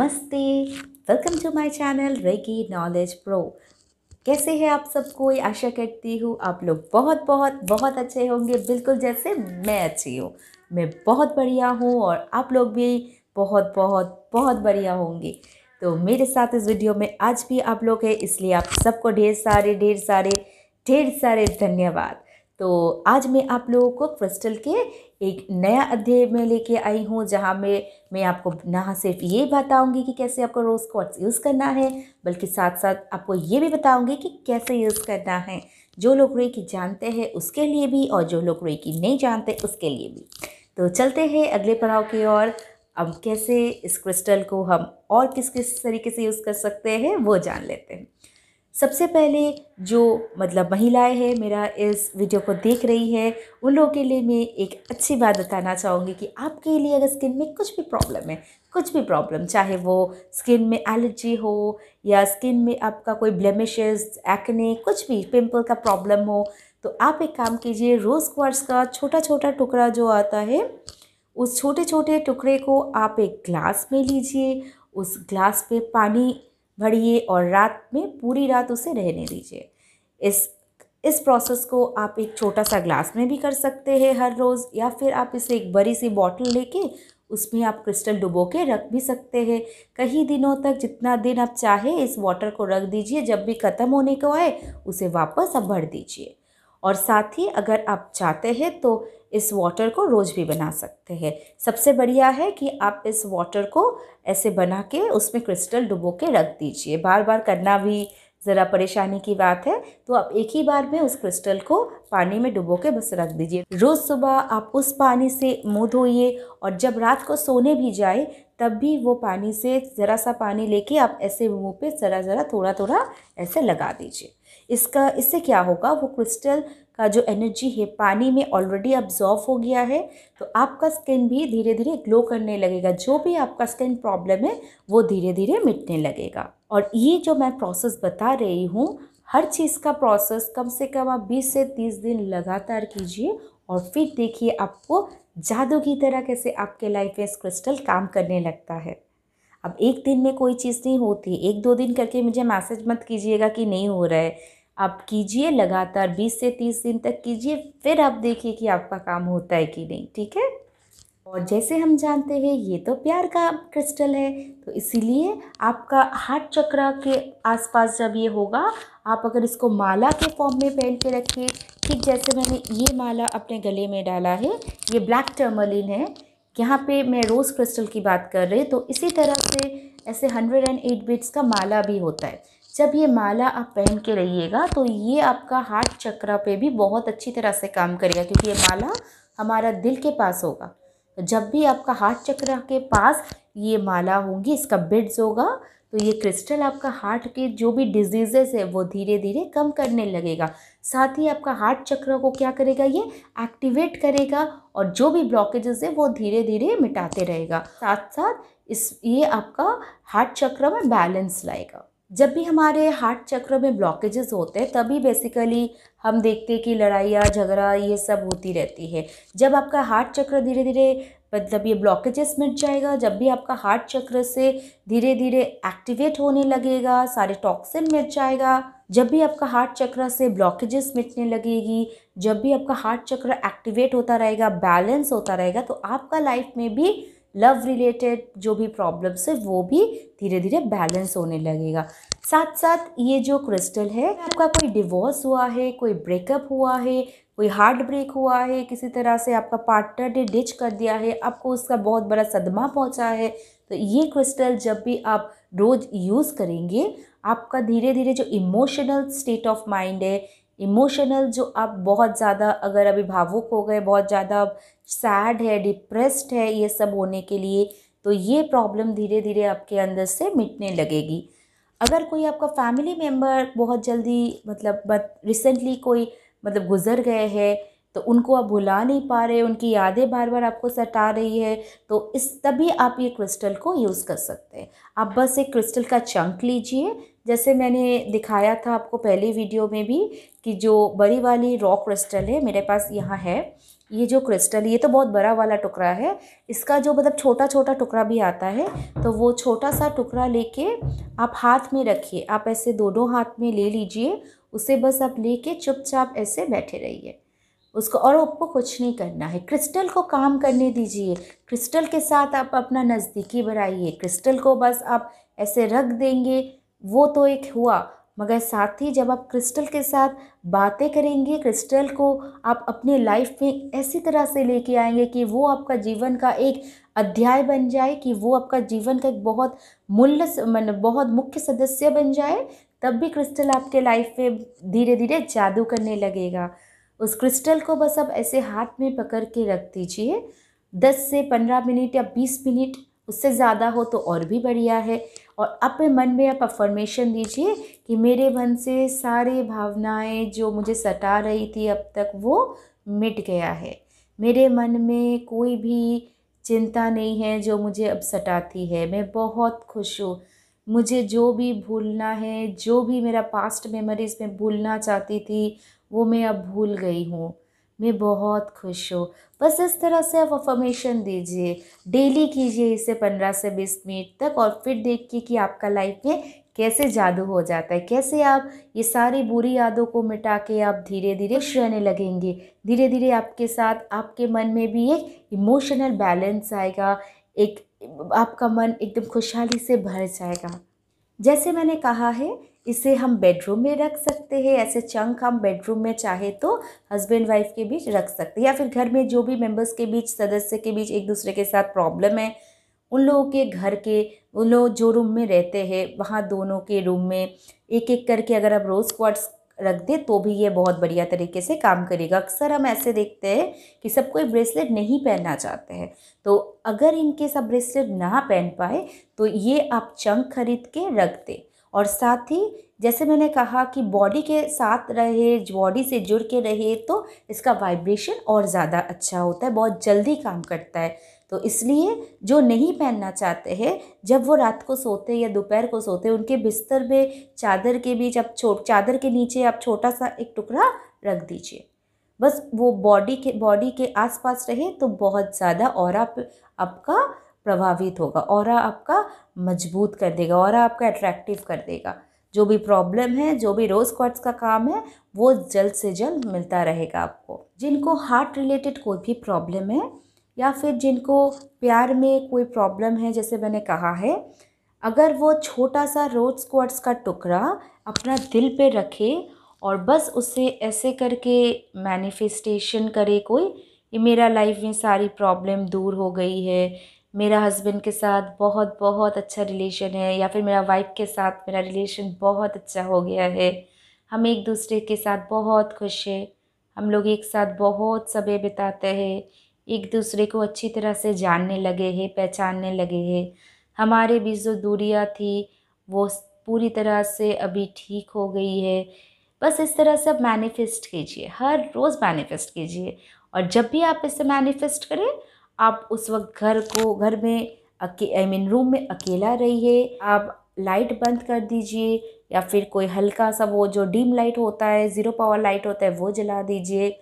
नमस्ते। Welcome to my channel reiki knowledge pro. कैसे हैं आप सब? कोई आशा करती हूँ आप लोग बहुत बहुत बहुत अच्छे होंगे, बिल्कुल जैसे मैं अच्छी हूँ। मैं बहुत बढ़िया हूँ और आप लोग भी बहुत बहुत बहुत बढ़िया होंगे। तो मेरे साथ इस वीडियो में आज भी आप लोग हैं, इसलिए आप सबको ढेर सारे धन्यवाद। तो आज मैं आप लोगों को क्रिस्टल के एक नया अध्याय में लेके आई हूँ, जहाँ मैं आपको ना सिर्फ ये बताऊंगी कि कैसे आपको रोज़ क्वार्ट्ज यूज़ करना है, बल्कि साथ साथ आपको ये भी बताऊंगी कि कैसे यूज़ करना है। जो लोग रेकी जानते हैं उसके लिए भी, और जो लोग रेकी नहीं जानते उसके लिए भी। तो चलते हैं अगले पड़ाव की ओर। अब कैसे इस क्रिस्टल को हम और किस किस तरीके से यूज़ कर सकते हैं वो जान लेते हैं। सबसे पहले जो महिलाएं हैं मेरा इस वीडियो को देख रही है, उन लोगों के लिए मैं एक अच्छी बात बताना चाहूँगी कि आपके लिए अगर स्किन में कुछ भी प्रॉब्लम है, कुछ भी प्रॉब्लम, चाहे वो स्किन में एलर्जी हो या स्किन में आपका कोई ब्लेमिशेस, एक्ने, कुछ भी पिंपल का प्रॉब्लम हो, तो आप एक काम कीजिए। रोज़ क्वार्ट्ज का छोटा छोटा टुकड़ा जो आता है, उस छोटे छोटे टुकड़े को आप एक ग्लास में लीजिए। उस ग्लास पे पानी भरिए और रात में पूरी रात उसे रहने दीजिए। इस प्रोसेस को आप एक छोटा सा ग्लास में भी कर सकते हैं हर रोज़, या फिर आप इसे एक बड़ी सी बॉटल लेके उसमें आप क्रिस्टल डुबो के रख भी सकते हैं। कई दिनों तक, जितना दिन आप चाहे इस वाटर को रख दीजिए। जब भी ख़त्म होने को आए उसे वापस आप भर दीजिए। और साथ ही अगर आप चाहते हैं तो इस वाटर को रोज़ भी बना सकते हैं। सबसे बढ़िया है कि आप इस वाटर को ऐसे बना के उसमें क्रिस्टल डुबो के रख दीजिए। बार बार करना भी ज़रा परेशानी की बात है, तो आप एक ही बार में उस क्रिस्टल को पानी में डुबो के बस रख दीजिए। रोज़ सुबह आप उस पानी से मुँह धोइए, और जब रात को सोने भी जाए तब भी वो पानी से ज़रा सा पानी लेके आप ऐसे मुँह पे ज़रा ज़रा थोड़ा थोड़ा ऐसे लगा दीजिए। इससे क्या होगा, वो क्रिस्टल का जो एनर्जी है पानी में ऑलरेडी अब्जॉर्व हो गया है, तो आपका स्किन भी धीरे धीरे ग्लो करने लगेगा। जो भी आपका स्किन प्रॉब्लम है वो धीरे धीरे मिटने लगेगा। और ये जो मैं प्रोसेस बता रही हूँ, हर चीज़ का प्रोसेस कम से कम आप 20 से 30 दिन लगातार कीजिए, और फिर देखिए आपको जादू की तरह कैसे आपके लाइफ में क्रिस्टल काम करने लगता है। अब एक दिन में कोई चीज़ नहीं होती। 1-2 दिन करके मुझे मैसेज मत कीजिएगा कि नहीं हो रहा है। आप कीजिए, लगातार 20 से 30 दिन तक कीजिए, फिर आप देखिए कि आपका काम होता है कि नहीं। ठीक है? और जैसे हम जानते हैं ये तो प्यार का क्रिस्टल है, तो इसीलिए आपका हार्ट चक्र के आसपास जब ये होगा, आप अगर इसको माला के फॉर्म में पहन के रखिए, ठीक जैसे मैंने ये माला अपने गले में डाला है, ये ब्लैक टर्मलिन है। यहाँ पे मैं रोज़ क्रिस्टल की बात कर रही, तो इसी तरह से ऐसे 108 बिट्स का माला भी होता है। जब ये माला आप पहन के रहिएगा तो ये आपका हार्ट चक्र पे भी बहुत अच्छी तरह से काम करेगा, क्योंकि ये माला हमारा दिल के पास होगा। तो जब भी आपका हार्ट चक्र के पास ये माला होंगी, इसका बिड्स होगा, तो ये क्रिस्टल आपका हार्ट के जो भी डिजीजेस है वो धीरे धीरे कम करने लगेगा। साथ ही आपका हार्ट चक्र को क्या करेगा, ये एक्टिवेट करेगा, और जो भी ब्लॉकेजेस है वो धीरे धीरे मिटाते रहेगा। साथ साथ ये आपका हार्ट चक्र में बैलेंस लाएगा। जब भी हमारे हार्ट चक्र में ब्लॉकेजेस होते हैं तभी बेसिकली हम देखते हैं कि लड़ाइयाँ झगड़ा ये सब होती रहती है। जब आपका हार्ट चक्र धीरे धीरे ये ब्लॉकेजेस मिट जाएगा, जब भी आपका हार्ट चक्र से धीरे धीरे एक्टिवेट होने लगेगा, सारे टॉक्सिन मिट जाएगा, जब भी आपका हार्ट चक्र से ब्लॉकेजेस मिटने लगेगी, जब भी आपका हार्ट चक्र एक्टिवेट होता रहेगा, बैलेंस होता रहेगा, तो आपका लाइफ में भी लव रिलेटेड जो भी प्रॉब्लम्स है वो भी धीरे धीरे बैलेंस होने लगेगा। साथ साथ ये जो क्रिस्टल है, आपका कोई डिवोर्स हुआ है, कोई ब्रेकअप हुआ है, कोई हार्ट ब्रेक हुआ है, किसी तरह से आपका पार्टनर ने डिच कर दिया है, आपको उसका बहुत बड़ा सदमा पहुंचा है, तो ये क्रिस्टल जब भी आप रोज़ यूज़ करेंगे, आपका धीरे धीरे जो इमोशनल स्टेट ऑफ माइंड है, इमोशनल जो आप बहुत ज़्यादा अगर अभी भावुक हो गए, बहुत ज़्यादा सैड है, डिप्रेस्ड है, ये सब होने के लिए, तो ये प्रॉब्लम धीरे धीरे आपके अंदर से मिटने लगेगी। अगर कोई आपका फैमिली मेम्बर बहुत जल्दी रिसेंटली कोई गुज़र गए हैं, तो तो उनको आप भुला नहीं पा रहे, उनकी यादें बार बार आपको सता रही है, तो तभी आप ये क्रिस्टल को यूज़ कर सकते हैं। आप बस एक क्रिस्टल का चंक लीजिए, जैसे मैंने दिखाया था आपको पहले वीडियो में भी कि जो बड़ी वाली रॉक क्रिस्टल है मेरे पास यहाँ है। ये जो क्रिस्टल, ये तो बहुत बड़ा वाला टुकड़ा है, इसका जो मतलब छोटा छोटा टुकड़ा भी आता है, तो वो छोटा सा टुकड़ा लेके आप हाथ में रखिए। आप ऐसे दोनों हाथ में ले लीजिए, उसे बस आप लेके चुपचाप ऐसे बैठे रहिए उसको, और आपको कुछ नहीं करना है। क्रिस्टल को काम करने दीजिए, क्रिस्टल के साथ आप अपना नज़दीकी बढ़ाइए। क्रिस्टल को बस आप ऐसे रख देंगे, वो तो एक हुआ, मगर साथ ही जब आप क्रिस्टल के साथ बातें करेंगे, क्रिस्टल को आप अपने लाइफ में ऐसी तरह से लेके आएंगे कि वो आपका जीवन का एक अध्याय बन जाए, कि वो आपका जीवन का एक बहुत बहुत मुख्य सदस्य बन जाए, तब भी क्रिस्टल आपके लाइफ में धीरे धीरे जादू करने लगेगा। उस क्रिस्टल को बस आप ऐसे हाथ में पकड़ के रख दीजिए 10 से 15 मिनट या 20 मिनट, उससे ज़्यादा हो तो और भी बढ़िया है। और अपने मन में आप अफर्मेशन दीजिए कि मेरे मन से सारी भावनाएं जो मुझे सता रही थी अब तक, वो मिट गया है। मेरे मन में कोई भी चिंता नहीं है जो मुझे अब सताती है। मैं बहुत खुश हूँ। मुझे जो भी भूलना है, जो भी मेरा पास्ट मेमोरीज़ में भूलना चाहती थी, वो मैं अब भूल गई हूँ। मैं बहुत खुश हूँ। बस इस तरह से आप अफर्मेशन दीजिए, डेली कीजिए इसे 15 से 20 मिनट तक, और फिर देखिए कि आपका लाइफ में कैसे जादू हो जाता है, कैसे आप ये सारी बुरी यादों को मिटा के आप धीरे धीरे खुश रहने लगेंगे। धीरे धीरे आपके साथ आपके मन में भी एक इमोशनल बैलेंस आएगा, एक आपका मन एकदम खुशहाली से भर जाएगा। जैसे मैंने कहा है, इसे हम बेडरूम में रख सकते हैं। ऐसे चंक हम बेडरूम में चाहे तो हस्बैंड वाइफ के बीच रख सकते हैं, या फिर घर में जो भी मेंबर्स के बीच, सदस्य के बीच एक दूसरे के साथ प्रॉब्लम है, उन लोगों के घर के, उन लोग जो रूम में रहते हैं वहाँ दोनों के रूम में एक एक करके अगर आप रोज़ क्वार्ट्स रख दे तो भी ये बहुत बढ़िया तरीके से काम करेगा। अक्सर हम ऐसे देखते हैं कि सब कोई ब्रेसलेट नहीं पहनना चाहते हैं, तो अगर इनके सब ब्रेसलेट ना पहन पाए तो ये आप चंक खरीद के रख दें। और साथ ही जैसे मैंने कहा कि बॉडी के साथ रहे, बॉडी से जुड़ के रहे, तो इसका वाइब्रेशन और ज़्यादा अच्छा होता है, बहुत जल्दी काम करता है। तो इसलिए जो नहीं पहनना चाहते हैं, जब वो रात को सोते हैं या दोपहर को सोते हैं, उनके बिस्तर में चादर के बीच आप चादर के नीचे आप छोटा सा एक टुकड़ा रख दीजिए। बस वो बॉडी के आसपास रहे तो बहुत ज़्यादा ऑरा आपका प्रभावित होगा, ऑरा आपका मजबूत कर देगा, ऑरा आपका अट्रैक्टिव कर देगा। जो भी प्रॉब्लम है, जो भी रोज़ क्वार्ट्स का काम है, वो जल्द से जल्द मिलता रहेगा आपको। जिनको हार्ट रिलेटेड कोई भी प्रॉब्लम है, या फिर जिनको प्यार में कोई प्रॉब्लम है, जैसे मैंने कहा है, अगर वो छोटा सा रोज़ क्वार्ट्स का टुकड़ा अपना दिल पे रखे और बस उसे ऐसे करके मैनिफेस्टेशन करे कोई, ये मेरा लाइफ में सारी प्रॉब्लम दूर हो गई है, मेरा हस्बैंड के साथ बहुत बहुत अच्छा रिलेशन है, या फिर मेरा वाइफ के साथ मेरा रिलेशन बहुत अच्छा हो गया है, हम एक दूसरे के साथ बहुत खुश हैं, हम लोग एक साथ बहुत समय बिताते हैं, एक दूसरे को अच्छी तरह से जानने लगे हैं, पहचानने लगे हैं, हमारे बीच जो दूरियां थी वो पूरी तरह से अभी ठीक हो गई है। बस इस तरह से आप मैनिफेस्ट कीजिए, हर रोज़ मैनिफेस्ट कीजिए। और जब भी आप इसे मैनिफेस्ट करें, आप उस वक्त घर में रूम में अकेला रहिए, आप लाइट बंद कर दीजिए, या फिर कोई हल्का सा वो जो डिम लाइट होता है, ज़ीरो पावर लाइट होता है, वो जला दीजिए,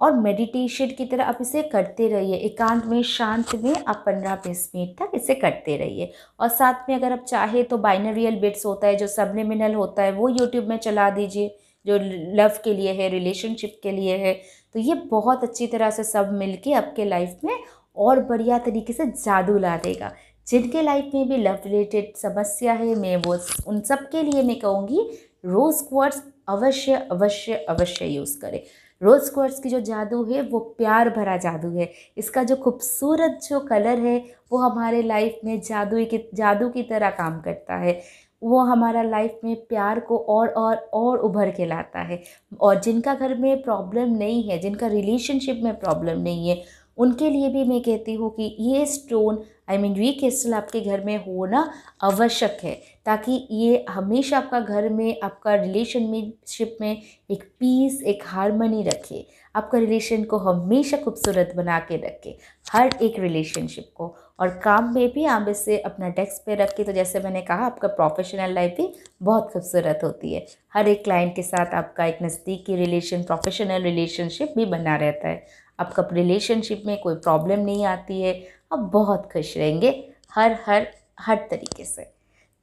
और मेडिटेशन की तरह आप इसे करते रहिए। एकांत में, शांत में आप 15-20 मिनट तक इसे करते रहिए। और साथ में अगर आप चाहे तो बाइनरियल बिट्स होता है, जो सबलिमिनल होता है, वो यूट्यूब में चला दीजिए, जो लव के लिए है, रिलेशनशिप के लिए है। तो ये बहुत अच्छी तरह से सब मिलके आपके लाइफ में और बढ़िया तरीके से जादू ला देगा। जिनके लाइफ में भी लव रिलेटेड समस्या है, मैं वो उन सब के लिए मैं कहूँगी रोज़ क्वार्ट्स अवश्य अवश्य अवश्य यूज़ करें। रोज़ क्वार्ट्स की जो जादू है वो प्यार भरा जादू है। इसका जो खूबसूरत जो कलर है वो हमारे लाइफ में जादू की तरह काम करता है। वो हमारा लाइफ में प्यार को और उभर के लाता है। और जिनका घर में प्रॉब्लम नहीं है, जिनका रिलेशनशिप में प्रॉब्लम नहीं है, उनके लिए भी मैं कहती हूँ कि ये स्टोन ये क्रिस्टल आपके घर में होना आवश्यक है, ताकि ये हमेशा आपका घर में, आपका रिलेशनशिप में एक पीस, एक हार्मनी रखे, आपका रिलेशन को हमेशा खूबसूरत बना के रखे, हर एक रिलेशनशिप को। और काम में भी आप इसे अपना डेस्क पे रख के, तो जैसे मैंने कहा, आपका प्रोफेशनल लाइफ भी बहुत खूबसूरत होती है। हर एक क्लाइंट के साथ आपका एक नज़दीकी रिलेशन, प्रोफेशनल रिलेशनशिप भी बना रहता है। आपका रिलेशनशिप में कोई प्रॉब्लम नहीं आती है, आप बहुत खुश रहेंगे हर तरीके से।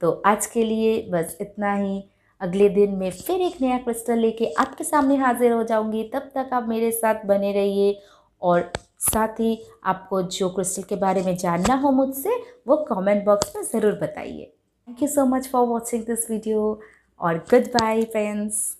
तो आज के लिए बस इतना ही। अगले दिन मैं फिर एक नया क्रिस्टल लेके आपके सामने हाजिर हो जाऊंगी। तब तक आप मेरे साथ बने रहिए, और साथ ही आपको जो क्रिस्टल के बारे में जानना हो मुझसे, वो कमेंट बॉक्स में ज़रूर बताइए। Thank you so much for watching this video, और गुड बाय फ्रेंड्स।